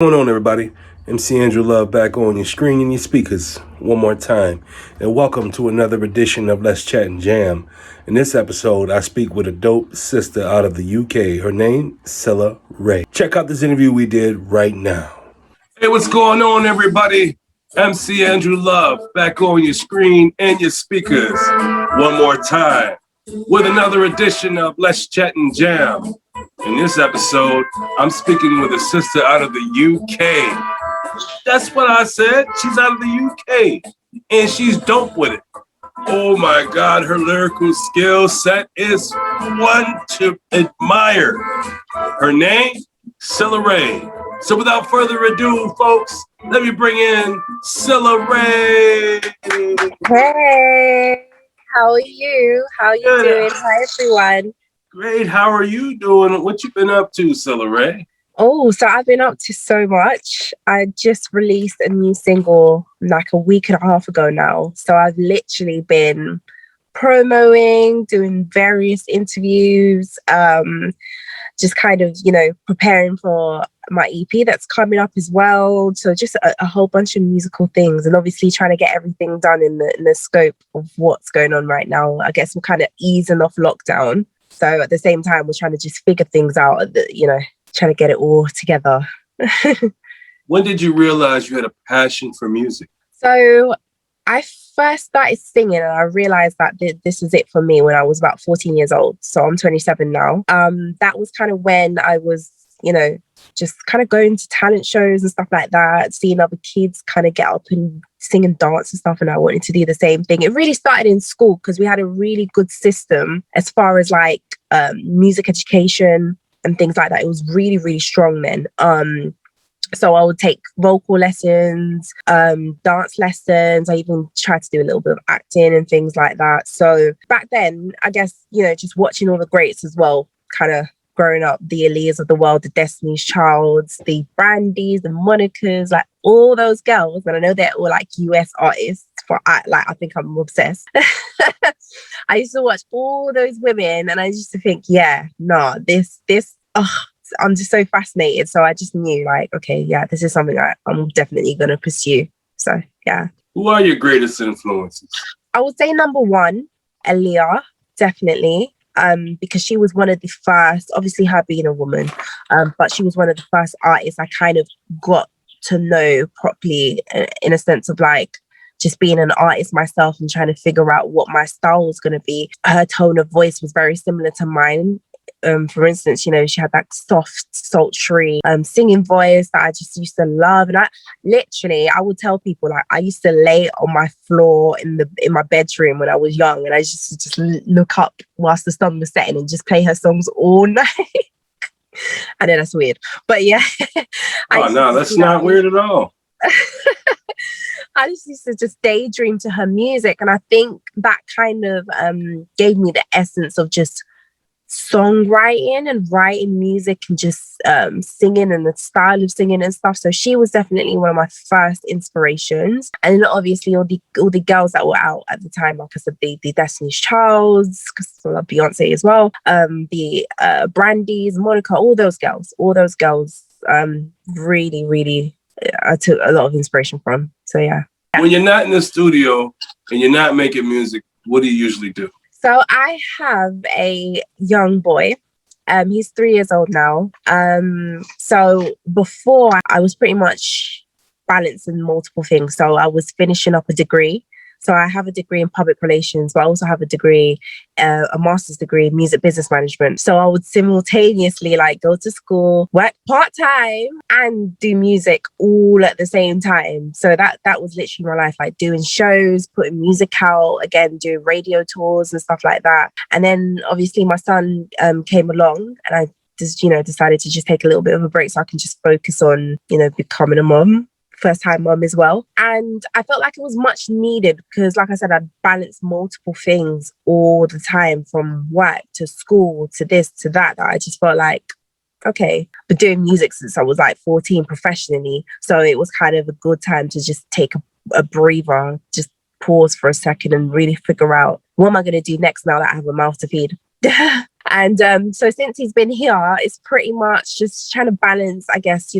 What's going on, everybody? MC Andrew Love back on your screen and your speakers one more time. And welcome to another edition of Let's Chat and Jam. In this episode, I speak with a dope sister out of the UK. Her name, Cilla Raie. Check out this interview we did right now. Hey, what's going on, everybody? MC Andrew Love back on your screen and your speakers one more time with another edition of Let's Chat and Jam. In this episode, I'm speaking with a sister out of the UK. That's what I said. She's out of the UK, and she's dope with it. Oh my God, her lyrical skill set is one to admire. Her name, Cilla Raie. So without further ado, folks, let me bring in Cilla Raie. Hey, how are you? How are you doing? Hi, everyone. Great. How are you doing? What you been up to, Cilla Raie? Oh, so I've been up to so much. I just released a new single like a week and a half ago now. So I've literally been promoting, doing various interviews, just kind of, preparing for my EP that's coming up as well. So just a whole bunch of musical things, and obviously trying to get everything done in the scope of what's going on right now. I guess we're kind of easing off lockdown. So at the same time, we're trying to just figure things out, trying to get it all together. When did you realize you had a passion for music? So I first started singing and I realized that this is it for me when I was about 14 years old. So I'm 27 now. That was kind of when I was, just kind of going to talent shows and stuff like that, seeing other kids kind of get up and sing and dance and stuff. And I wanted to do the same thing. It really started in school because we had a really good system as far as like music education and things like that. It was really, really strong then. So I would take vocal lessons, dance lessons. I even tried to do a little bit of acting and things like that. So back then, I guess, just watching all the greats as well, kind of growing up, the Aaliyahs of the world, the Destiny's Childs, the Brandies, the Monicas, like all those girls. And I know they're all like US artists. I think I'm obsessed. I used to watch all those women and I used to think, I'm just so fascinated. So I just knew like, okay, yeah, this is something I'm definitely going to pursue. So, yeah. Who are your greatest influences? I would say number one, Aaliyah, definitely. Because she was one of the first, obviously her being a woman, but she was one of the first artists I kind of got to know properly in a sense of like just being an artist myself and trying to figure out what my style was going to be. Her tone of voice was very similar to mine. For instance, she had that soft, sultry singing voice that I just used to love. And I would tell people like I used to lay on my floor in my bedroom when I was young, and I just look up whilst the sun was setting and just play her songs all night. I know that's weird, but yeah. Oh no, that's not weird at all. I just used to just daydream to her music, and I think that kind of gave me the essence of just songwriting and writing music and just singing and the style of singing and stuff. So she was definitely one of my first inspirations. And then obviously all the girls that were out at the time, like I said, the Destiny's Childs, because I love Beyonce as well, the Brandies, Monica, all those girls really, really I took a lot of inspiration from. So yeah. When you're not in the studio and you're not making music, what do you usually do? So I have a young boy. He's 3 years old now. So before I was pretty much balancing multiple things. So I was finishing up a degree. So I have a degree in public relations, but I also have a degree, a master's degree in music business management. So I would simultaneously like go to school, work part-time and do music all at the same time. So that was literally my life, like doing shows, putting music out, again, doing radio tours and stuff like that. And then obviously my son came along and I just, decided to just take a little bit of a break so I can just focus on, becoming a mom. First-time mum as well. And I felt like it was much needed because, like I said, I'd balance multiple things all the time, from work to school to this to that I just felt like, okay, been doing music since I was like 14 professionally. So it was kind of a good time to just take a breather, just pause for a second and really figure out what am I going to do next now that I have a mouth to feed. And so since he's been here, it's pretty much just trying to balance, I guess,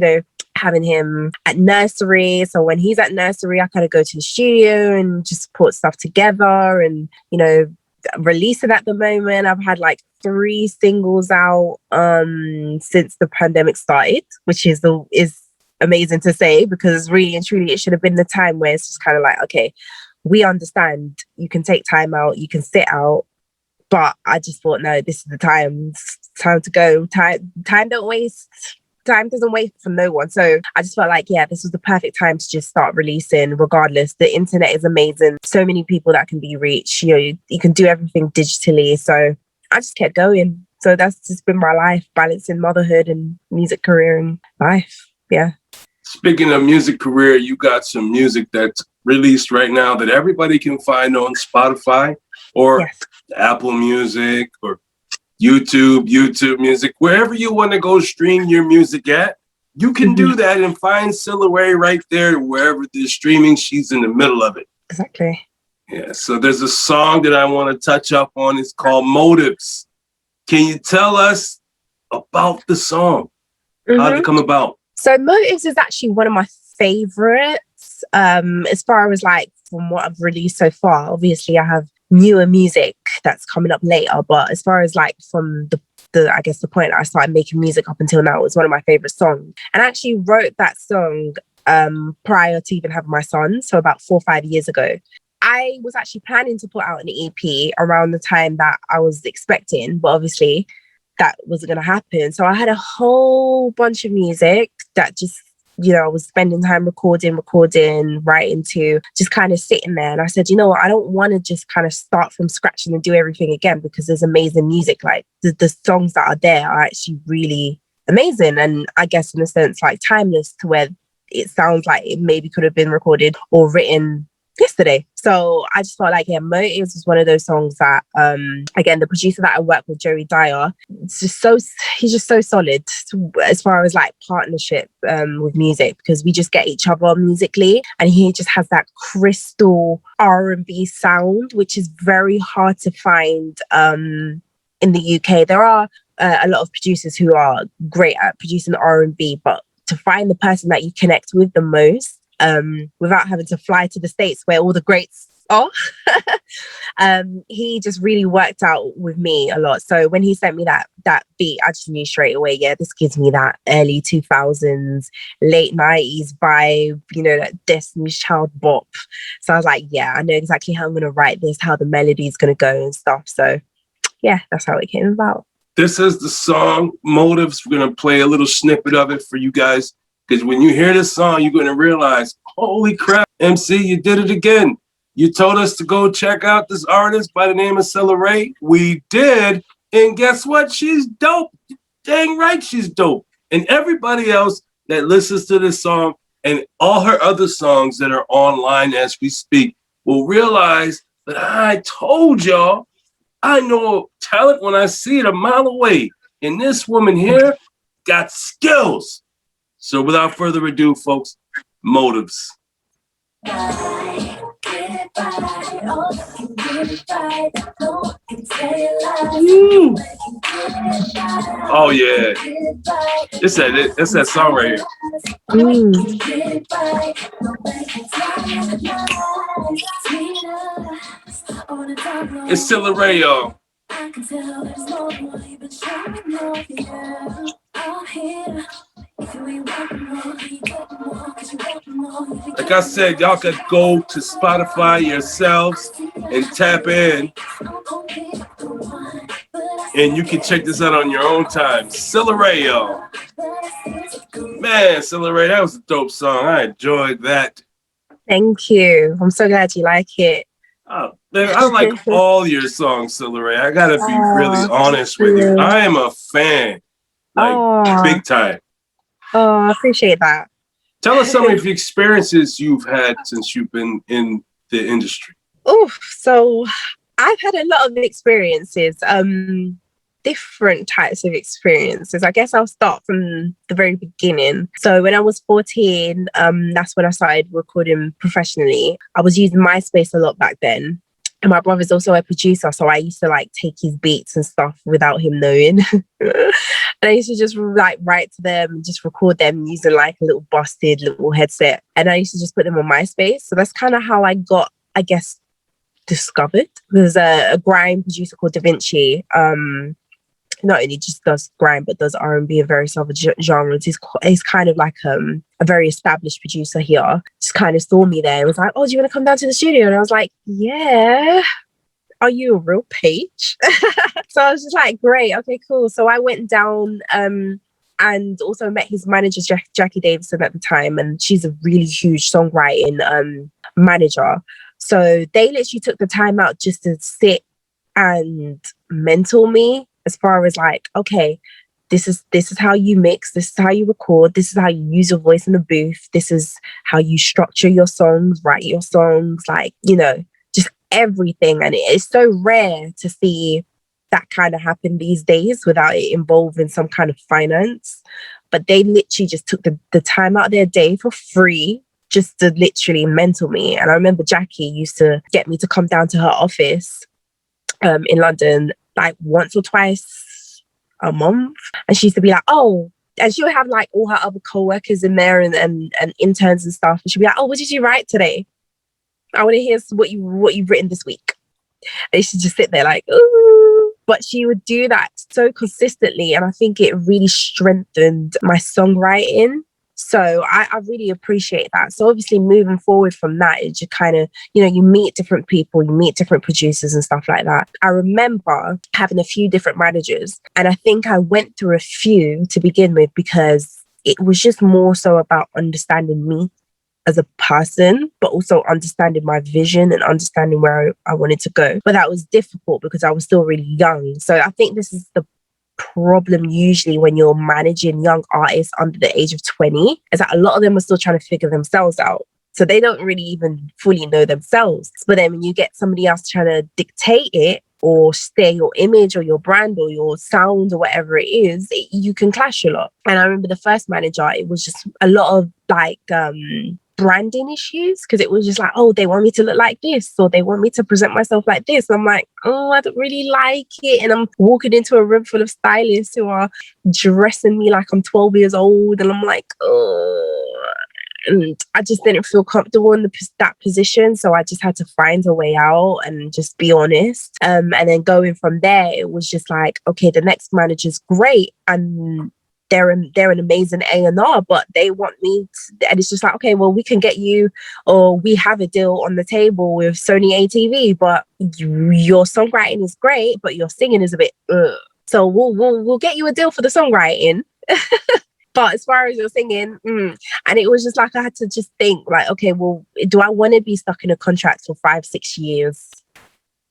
having him at nursery. So when he's at nursery, I kind of go to the studio and just put stuff together and, you know, release it at the moment. I've had like 3 singles out since the pandemic started, which is amazing to say, because really and truly it should have been the time where it's just kind of like, okay, we understand you can take time out, you can sit out, but I just thought, no, this is the time. It's time to go. Time don't waste. Time doesn't wait for no one. So I just felt like, yeah, this was the perfect time to just start releasing. Regardless, the internet is amazing. So many people that can be reached. You know, you can do everything digitally. So I just kept going. So that's just been my life, balancing motherhood and music career and life. Yeah. Speaking of music career, you got some music that's released right now that everybody can find on Spotify or Yes. Apple Music or YouTube Music, wherever you want to go stream your music at, you can do that and find Cilla Raie right there, wherever there's streaming, she's in the middle of it. Exactly. Yeah, so there's a song that I want to touch up on. It's called Motives. Can you tell us about the song? How did it come about? So Motives is actually one of my favorites. As far as like from what I've released so far, obviously I have newer music that's coming up later, but as far as like from the I guess the point I started making music up until now, it's one of my favorite songs. And I actually wrote that song prior to even having my son, so about 4 or 5 years ago. I was actually planning to put out an EP around the time that I was expecting, but obviously that wasn't going to happen. So I had a whole bunch of music that just, you know, I was spending time recording, writing to, just kind of sitting there. And I said, you know what, I don't want to just kind of start from scratch and do everything again, because there's amazing music. Like the songs that are there are actually really amazing. And I guess in a sense, like timeless, to where it sounds like it maybe could have been recorded or written yesterday. So I just felt like, yeah, Motives was one of those songs that, again, the producer that I work with, Joey Dyer, he's just so solid as far as like partnership with music, because we just get each other musically, and he just has that crystal R&B sound, which is very hard to find in the UK. There are a lot of producers who are great at producing R&B, but to find the person that you connect with the most, without having to fly to the States where all the greats are, he just really worked out with me a lot. So when he sent me that beat, I just knew straight away, yeah, this gives me that early 2000s, late 90s vibe, you know, that Destiny's Child bop. So I was like, yeah, I know exactly how I'm going to write this, how the melody's going to go and stuff. So yeah, that's how it came about. This is the song Motives. We're going to play a little snippet of it for you guys, because when you hear this song, you're going to realize, holy crap, MC, you did it again. You told us to go check out this artist by the name of Cilla Raie. We did. And guess what? She's dope. Dang right she's dope. And everybody else that listens to this song and all her other songs that are online as we speak will realize that I told y'all, I know talent when I see it a mile away. And this woman here got skills. So without further ado, folks, Motives. Oh yeah, it's that song right here. It's Cilla Raie, y'all. Like I said, y'all could go to Spotify yourselves and tap in, and you can check this out on your own time. Cilla Raie, y'all. Man, Cilla Raie, that was a dope song. I enjoyed that. Thank you. I'm so glad you like it. Oh, man, I like all your songs, Cilla Raie. I gotta be really honest with you. I am a fan, like big time. Oh, I appreciate that. Tell us some of the experiences you've had since you've been in the industry. Oh, so I've had a lot of experiences, different types of experiences. I guess I'll start from the very beginning. So when I was 14, that's when I started recording professionally. I was using MySpace a lot back then. And my brother's also a producer, so I used to like take his beats and stuff without him knowing. And I used to just like write to them and just record them using like a little busted little headset. And I used to just put them on MySpace. So that's kind of how I got, I guess, discovered. There's a grime producer called Da Vinci. Not only just does grime, but does R&B and various other genres. He's kind of like a very established producer here. Just kind of saw me there. It was like, oh, do you want to come down to the studio? And I was like, yeah. Are you a real page? So I was just like, great, okay, cool. So I went down and also met his manager, Jackie Davison at the time. And she's a really huge songwriting manager. So they literally took the time out just to sit and mentor me as far as like, okay, this is how you mix, this is how you record, this is how you use your voice in the booth, this is how you structure your songs, write your songs, like, you know, just everything. And it's so rare to see that kind of happen these days without it involving some kind of finance. But they literally just took the time out of their day for free just to literally mentor me. And I remember Jackie used to get me to come down to her office in London like once or twice a month. And she used to be like, oh, and she would have like all her other co-workers in there and interns and stuff. And she'd be like, oh, what did you write today? I want to hear what you've written this week. And she just sit there like, ooh. But she would do that so consistently. And I think it really strengthened my songwriting. So I really appreciate that. So obviously moving forward from that, it just kind of, you know, you meet different people, you meet different producers and stuff like that. I remember having a few different managers, and I think I went through a few to begin with because it was just more so about understanding me as a person, but also understanding my vision and understanding where I wanted to go. But that was difficult because I was still really young. So I think this is the problem usually when you're managing young artists under the age of 20, is that a lot of them are still trying to figure themselves out. So they don't really even fully know themselves. But then when you get somebody else trying to dictate it or steer your image or your brand or your sound or whatever it is, you can clash a lot. And I remember the first manager, it was just a lot of like branding issues, because it was just like, oh, they want me to look like this, or they want me to present myself like this. And I'm like, oh, I don't really like it. And I'm walking into a room full of stylists who are dressing me like I'm 12 years old, and I'm like, oh. And I just didn't feel comfortable in that position. So I just had to find a way out and just be honest. And then going from there, it was just like, okay, the next manager's great. And they're an amazing A&R, but they want me to, and it's just like, okay, well, we can get you, or we have a deal on the table with Sony ATV, but your songwriting is great, but your singing is a bit, so we'll get you a deal for the songwriting. But as far as your singing, and it was just like, I had to just think like, okay, well, do I want to be stuck in a contract for 5-6 years?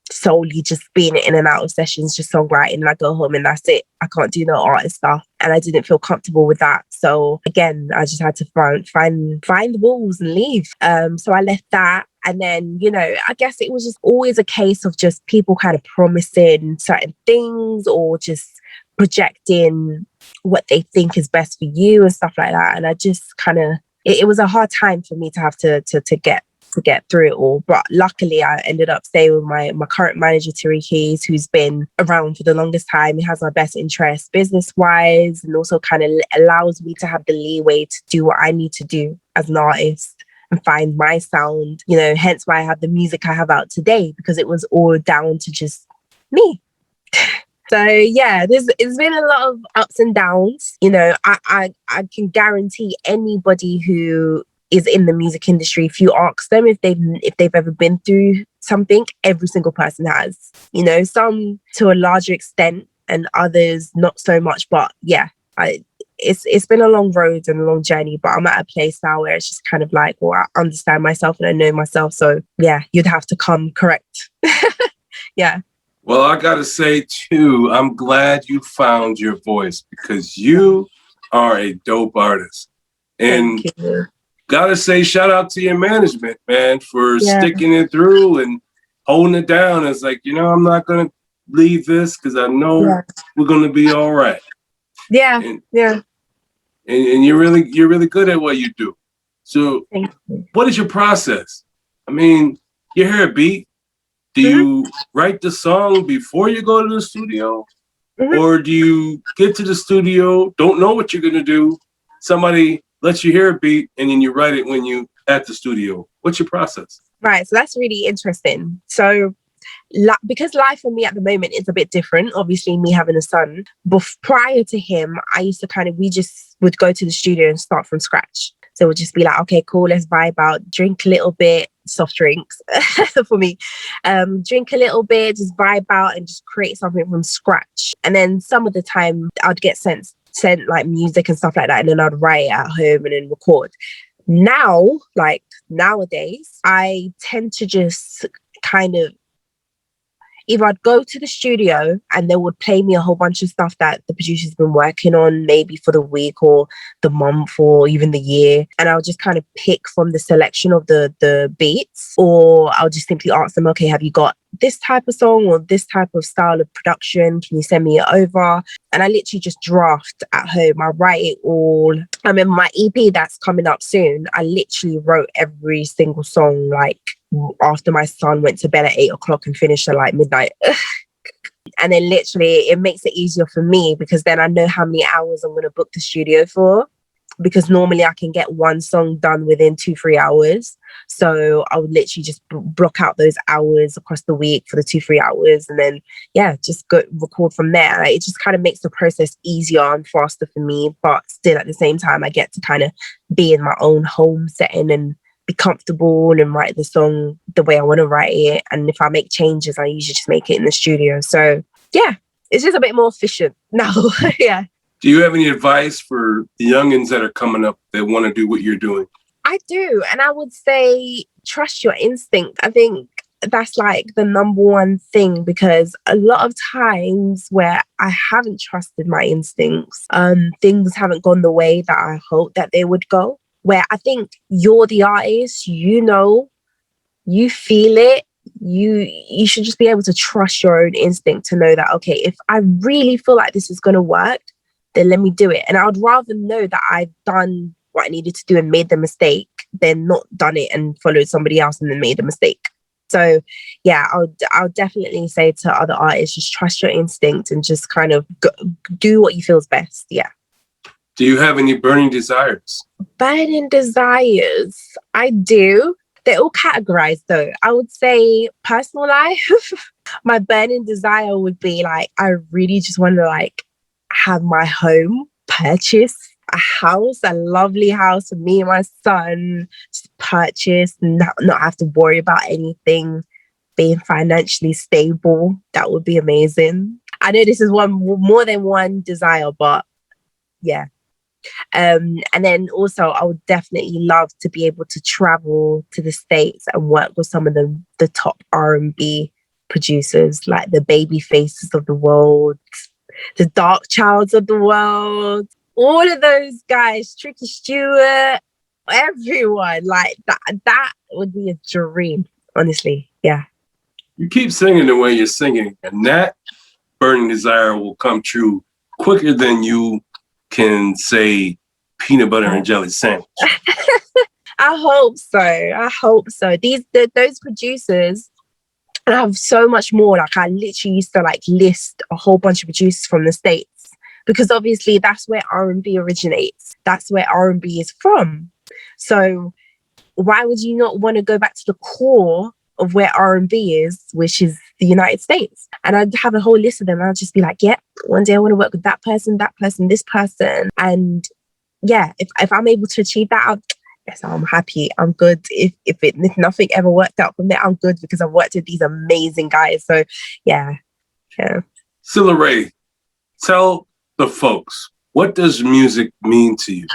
Solely just being in and out of sessions, just songwriting, and I go home and that's it. I can't do no artist stuff, and I didn't feel comfortable with that. So again, I just had to find the walls and leave. So I left that, and then, you know, I guess it was just always a case of just people kind of promising certain things or just projecting what they think is best for you and stuff like that. And I just kind of, it was a hard time for me to have to get through it all. But luckily I ended up staying with my current manager, Terry Keys, who's been around for the longest time. He has my best interest business wise, and also kind of allows me to have the leeway to do what I need to do as an artist and find my sound, you know, hence why I have the music I have out today, because it was all down to just me. So yeah, it's been a lot of ups and downs. You know, I can guarantee anybody who is in the music industry, if you ask them if they've ever been through something, every single person has. You know, some to a larger extent and others not so much. But yeah, it's been a long road and a long journey. But I'm at a place now where it's just kind of like, well, I understand myself and I know myself. So yeah, you'd have to come correct. Yeah. Well, I got to say, too, I'm glad you found your voice, because you are a dope artist. And got to say, shout out to your management, man, for sticking it through and holding it down. It's like, you know, I'm not going to leave this because I know we're going to be all right. Yeah, and, yeah. And you're really good at what you do. So what is your process? I mean, you hear a beat. Do you write the song before you go to the studio? Or do you get to the studio, don't know what you're going to do, somebody lets you hear a beat, and then you write it when you at the studio? What's your process? Right, so that's really interesting. So because life for me at the moment is a bit different, obviously me having a son, but prior to him, I used to we just would go to the studio and start from scratch. So it would just be like, okay, cool, let's vibe out, drink a little bit, soft drinks for me, drink a little bit, just vibe out and just create something from scratch. And then some of the time I'd get sent like music and stuff like that, and then I'd write at home and then record. Now, like nowadays, I tend to just kind of either I'd go to the studio and they would play me a whole bunch of stuff that the producer's been working on, maybe for the week or the month or even the year. And I'll just kind of pick from the selection of the beats, or I'll just simply ask them, okay, have you got this type of song or this type of style of production? Can you send me it over? And I literally just draft at home. I write it all. I mean, my EP that's coming up soon, I literally wrote every single song like after my son went to bed at 8 o'clock and finished at like midnight. And then literally it makes it easier for me because then I know how many hours I'm going to book the studio for, because normally I can get one song done within 2-3 hours. So I would literally just block out those hours across the week for the 2-3 hours, and then just go record from there. It just kind of makes the process easier and faster for me, but still at the same time I get to kind of be in my own home setting and be comfortable and write the song the way I want to write it. And if I make changes, I usually just make it in the studio. So it's just a bit more efficient now. Yeah. Do you have any advice for the youngins that are coming up that want to do what you're doing? I do. And I would say trust your instinct. I think that's like the number one thing, because a lot of times where I haven't trusted my instincts, things haven't gone the way that I hoped that they would go. Where I think you're the artist, you know, you feel it, you should just be able to trust your own instinct to know that, okay, if I really feel like this is going to work, then let me do it. And I would rather know that I've done what I needed to do and made the mistake than not done it and followed somebody else and then made a mistake. So I'll definitely say to other artists, just trust your instinct and just kind of do what you feel is best. Yeah. Do you have any burning desires? Burning desires? I do. They're all categorized though. I would say personal life. My burning desire would be like, I really just want to like have my home, purchase a house, a lovely house for me and my son, just purchase, not have to worry about anything, being financially stable. That would be amazing. I know this is more than one desire, but yeah. And then also I would definitely love to be able to travel to the States and work with some of the top R&B producers, like the baby faces of the world, the Dark Childs of the world, all of those guys, Tricky Stewart, everyone. Like that would be a dream, honestly. Yeah. You keep singing the way you're singing, and that burning desire will come true quicker than you can say peanut butter and jelly sandwich. I hope so. Those producers, and I have so much more. Like I literally used to like list a whole bunch of producers from the States, because obviously that's where R&B originates. That's where R&B is from. So why would you not want to go back to the core of where R&B is, which is the United States? And I'd have a whole list of them. And I'd just be like, one day I want to work with that person, this person. And if I'm able to achieve that, I'm happy. I'm good. If nothing ever worked out from there, I'm good, because I've worked with these amazing guys. So yeah. Cilla Raie, tell the folks, what does music mean to you?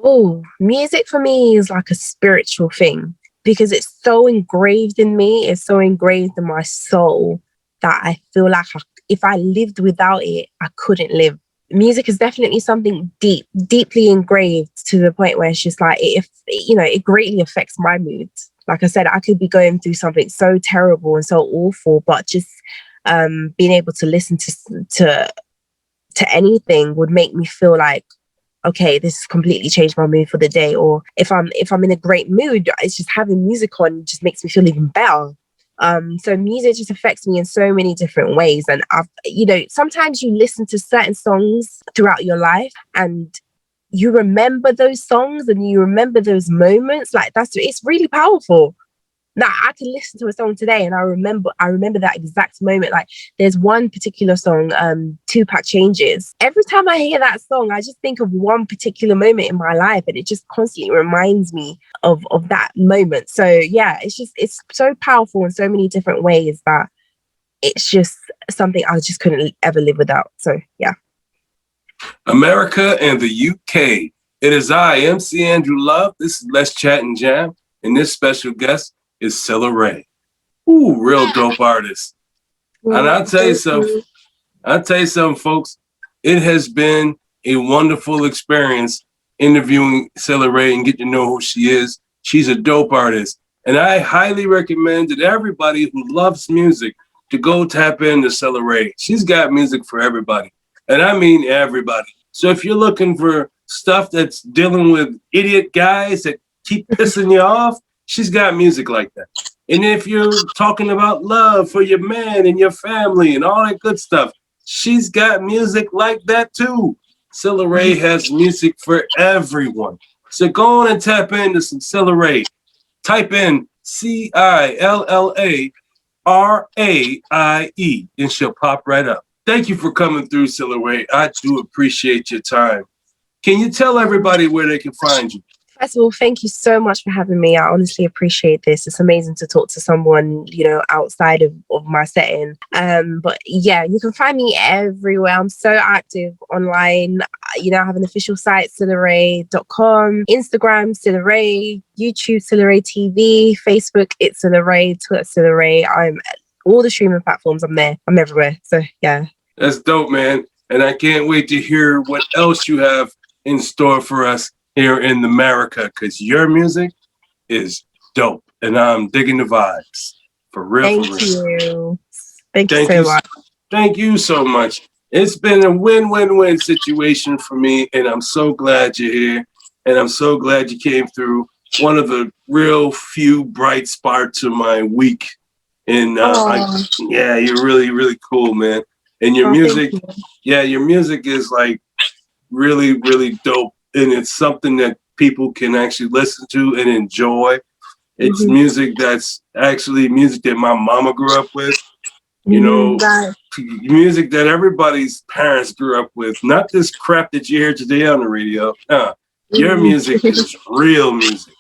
Oh, music for me is like a spiritual thing, because it's so engraved in me. It's so engraved in my soul that I feel like if I lived without it, I couldn't live. Music is definitely something deeply engraved, to the point where it's just like, it greatly affects my mood. Like I said, I could be going through something so terrible and so awful, but just being able to listen to anything would make me feel like, okay, this has completely changed my mood for the day. Or if I'm in a great mood, it's just having music on just makes me feel even better. So music just affects me in so many different ways. And sometimes you listen to certain songs throughout your life and you remember those songs and you remember those moments. Like it's really powerful. Now I can listen to a song today and I remember that exact moment. Like there's one particular song, Tupac Changes. Every time I hear that song, I just think of one particular moment in my life and it just constantly reminds me of that moment. So yeah, it's so powerful in so many different ways that it's just something I just couldn't ever live without. So yeah. America and the UK. It is I, MC Andrew Love. This is Let's Chat and Jam. And this special guest is Cilla Raie. Ooh, real dope artist. And I'll tell you something, folks. It has been a wonderful experience interviewing Cilla Raie and getting to know who she is. She's a dope artist. And I highly recommend that everybody who loves music to go tap into Cilla Raie. She's got music for everybody. And I mean everybody. So if you're looking for stuff that's dealing with idiot guys that keep pissing you off, she's got music like that. And if you're talking about love for your man and your family and all that good stuff, she's got music like that too. Cilla Raie has music for everyone. So go on and tap into some Cilla Raie. Type in CILLARAIE and she'll pop right up. Thank you for coming through, Cilla Raie. I do appreciate your time. Can you tell everybody where they can find you? First of all, thank you so much for having me. I honestly appreciate this. It's amazing to talk to someone, outside of my setting. But yeah, you can find me everywhere. I'm so active online. I have an official site, CillaRaie.com, Instagram, Cilla Raie, YouTube, Cilla Raie TV, Facebook, it's Cilla Raie, Twitter, Cilla Raie. I'm all the streaming platforms. I'm there. I'm everywhere. So yeah. That's dope, man. And I can't wait to hear what else you have in store for us here in America, because your music is dope. And I'm digging the vibes. For real. Thank you. Thank you so much. Thank you so much. It's been a win-win-win situation for me, and I'm so glad you're here. And I'm so glad you came through. One of the real few bright sparks of my week. And you're really, really cool, man. And your music, your music is like really, really dope. And it's something that people can actually listen to and enjoy. It's music that's actually music that my mama grew up with. Music that everybody's parents grew up with. Not this crap that you hear today on the radio. Your music is real music.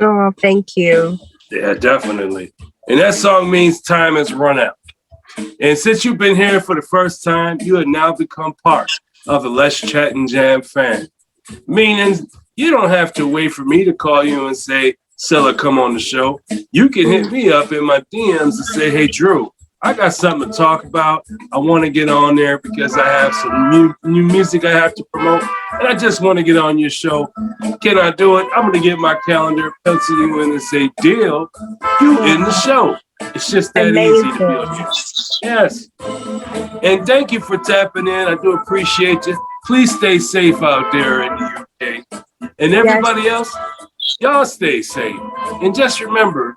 Oh, thank you. Yeah, definitely. And that song means time has run out. And since you've been here for the first time, you have now become part of the Let's Chat and Jam fan. Meaning you don't have to wait for me to call you and say, Cilla, come on the show. You can hit me up in my DMs and say, hey, Drew, I got something to talk about. I want to get on there because I have some new music I have to promote. And I just want to get on your show. Can I do it? I'm going to get my calendar, pencil you in and say, deal, you in the show. It's just that easy to be on you. Yes. And thank you for tapping in. I do appreciate you. Please stay safe out there in the UK. And everybody else, y'all stay safe. And just remember,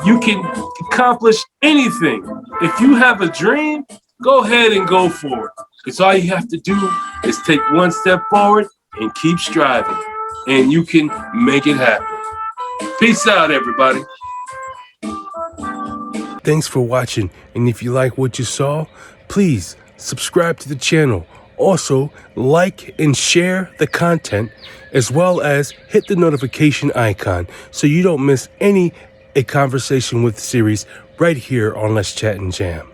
you can accomplish anything. If you have a dream, go ahead and go for it. Because all you have to do is take one step forward and keep striving. And you can make it happen. Peace out, everybody. Thanks for watching. And if you like what you saw, please subscribe to the channel. Also, like and share the content, as well as hit the notification icon so you don't miss a conversation with series right here on Let's Chat and Jam.